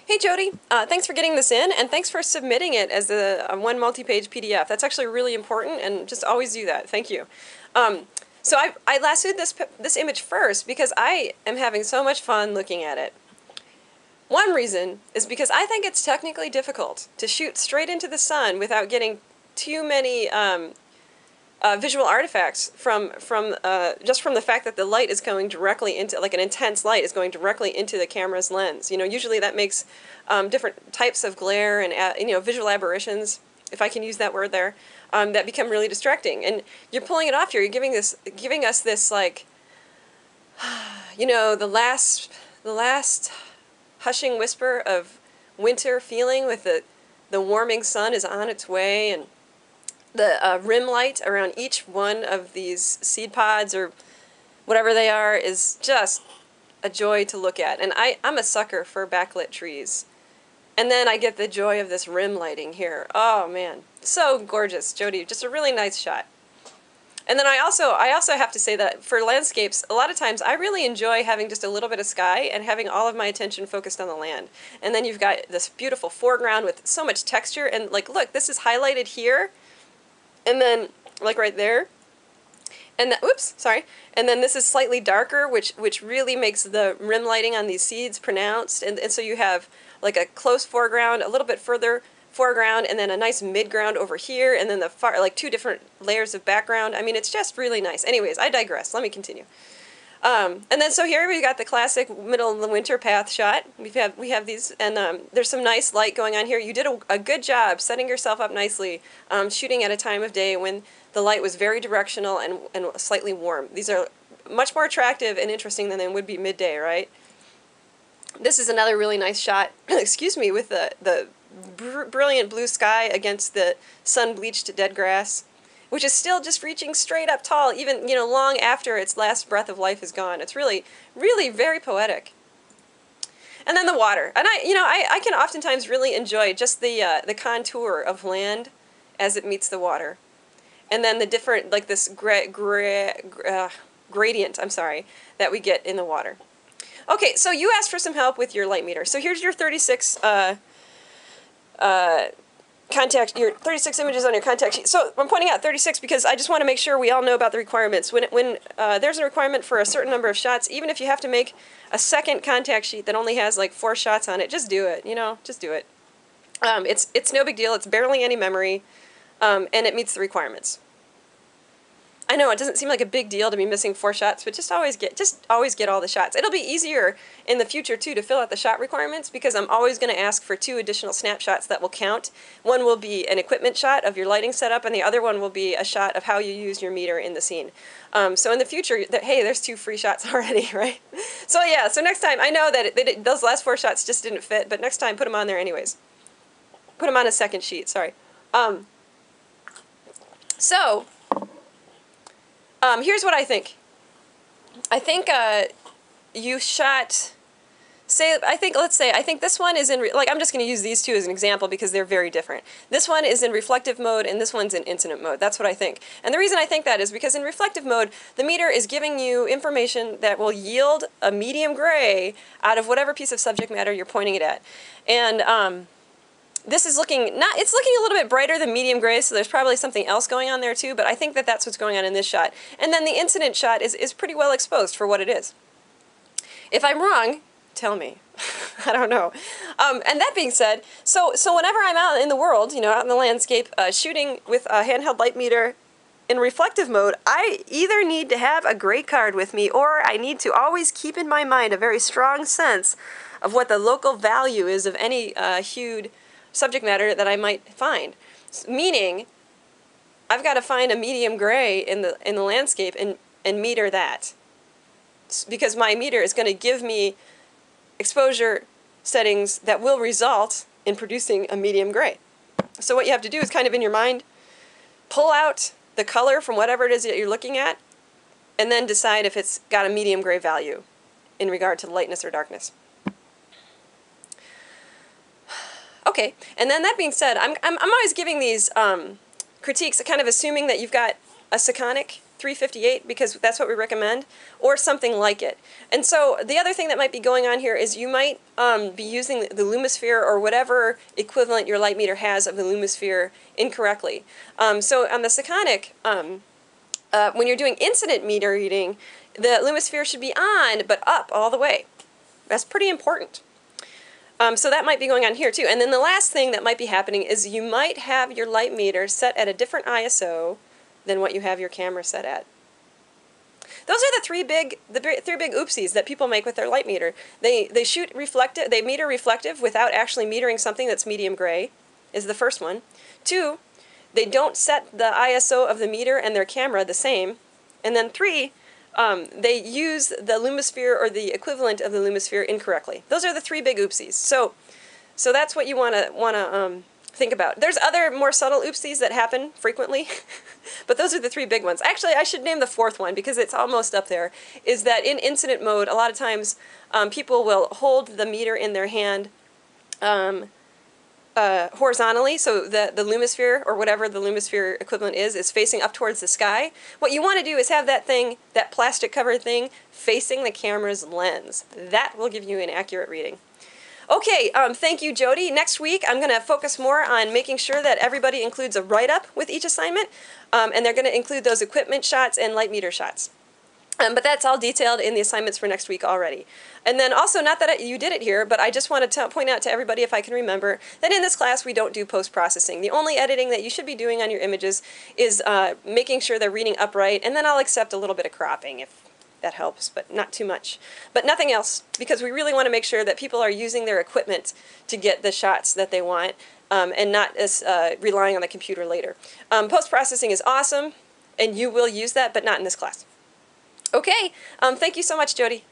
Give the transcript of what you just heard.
Hey Jody, thanks for getting this in, and thanks for submitting it as a one multi-page PDF. That's actually really important, and just always do that. Thank you. So I lassoed this image first because I am having so much fun looking at it. One reason is because I think it's technically difficult to shoot straight into the sun without getting too many visual artifacts from just from the fact that the light is going directly into, like an intense light is going directly into the camera's lens. You know, usually that makes different types of glare and visual aberrations, if I can use that word there, that become really distracting. And you're pulling it off here. You're giving us this like, the last hushing whisper of winter feeling with the warming sun is on its way, and the rim light around each one of these seed pods or whatever they are is just a joy to look at. And I'm a sucker for backlit trees. And then I get the joy of this rim lighting here. Oh man, so gorgeous, Jody. Just a really nice shot. And then I also have to say that for landscapes, a lot of times I really enjoy having just a little bit of sky and having all of my attention focused on the land. And then you've got this beautiful foreground with so much texture, and like, look, this is highlighted here. And then, like right there, and oops, sorry. And then this is slightly darker, which really makes the rim lighting on these seeds pronounced. And so you have like a close foreground, a little bit further foreground, and then a nice midground over here, and then the far, like two different layers of background. I mean, it's just really nice. Anyways, I digress. Let me continue. And then so here we've got the classic middle of the winter path shot. We have these, and there's some nice light going on here. You did a good job setting yourself up nicely, shooting at a time of day when the light was very directional and slightly warm. These are much more attractive and interesting than they would be midday, right? This is another really nice shot, excuse me, with the brilliant blue sky against the sun-bleached dead grass, which is still just reaching straight up tall, even, long after its last breath of life is gone. It's really, really very poetic. And then the water. And I can oftentimes really enjoy just the contour of land as it meets the water. And then the different, like this gradient, I'm sorry, that we get in the water. Okay, so you asked for some help with your light meter. So here's your 36 your 36 images on your contact sheet. So I'm pointing out 36 because I just want to make sure we all know about the requirements. When there's a requirement for a certain number of shots, even if you have to make a second contact sheet that only has like 4 shots on it, just do it. Just do it. It's no big deal. It's barely any memory, and it meets the requirements. I know it doesn't seem like a big deal to be missing 4 shots, but just always get all the shots. It'll be easier in the future too to fill out the shot requirements because I'm always going to ask for 2 additional snapshots that will count. One will be an equipment shot of your lighting setup, and the other one will be a shot of how you use your meter in the scene. So in the future, hey, there's 2 free shots already, right? So yeah, so next time, I know that those last 4 shots just didn't fit, but next time put them on there anyways. Put them on a second sheet, sorry. Here's what I think. I think you shot, I think this one is in, I'm just going to use these 2 as an example because they're very different. This one is in reflective mode and this one's in incident mode. That's what I think. And the reason I think that is because in reflective mode, the meter is giving you information that will yield a medium gray out of whatever piece of subject matter you're pointing it at. And this is it's looking a little bit brighter than medium gray, so there's probably something else going on there too, but I think that that's what's going on in this shot. And then the incident shot is pretty well exposed for what it is. If I'm wrong, tell me. I don't know. And that being said, so whenever I'm out in the world, out in the landscape, shooting with a handheld light meter in reflective mode, I either need to have a gray card with me, or I need to always keep in my mind a very strong sense of what the local value is of any hued subject matter that I might find. Meaning, I've got to find a medium gray in the landscape and meter that. Because my meter is going to give me exposure settings that will result in producing a medium gray. So what you have to do is kind of in your mind, pull out the color from whatever it is that you're looking at, and then decide if it's got a medium gray value in regard to lightness or darkness. Okay, and then that being said, I'm always giving these critiques, kind of assuming that you've got a Sekonic 358 because that's what we recommend, or something like it. And so the other thing that might be going on here is you might be using the Lumisphere or whatever equivalent your light meter has of the Lumisphere incorrectly. So on the Sekonic, when you're doing incident meter reading, the Lumisphere should be on, but up all the way. That's pretty important. So that might be going on here too. And then the last thing that might be happening is you might have your light meter set at a different ISO than what you have your camera set at. Those are the three big oopsies that people make with their light meter. They shoot reflective, they meter reflective without actually metering something that's medium gray, is the first one. 2, they don't set the ISO of the meter and their camera the same. And then 3, they use the Lumisphere or the equivalent of the Lumisphere incorrectly. Those are the 3 big oopsies. So that's what you want to think about. There's other more subtle oopsies that happen frequently, but those are the 3 big ones. Actually, I should name the 4th one because it's almost up there, is that in incident mode, a lot of times people will hold the meter in their hand horizontally, so the Lumisphere, or whatever the Lumisphere equivalent is facing up towards the sky. What you want to do is have that thing, that plastic covered thing, facing the camera's lens. That will give you an accurate reading. Okay, thank you, Jody. Next week, I'm going to focus more on making sure that everybody includes a write-up with each assignment, and they're going to include those equipment shots and light meter shots. But that's all detailed in the assignments for next week already. And then also, not that you did it here, but I just wanted to point out to everybody, if I can remember, that in this class we don't do post-processing. The only editing that you should be doing on your images is making sure they're reading upright, and then I'll accept a little bit of cropping if that helps, but not too much. But nothing else, because we really want to make sure that people are using their equipment to get the shots that they want, and not as relying on the computer later. Post-processing is awesome, and you will use that, but not in this class. Okay, thank you so much, Jody.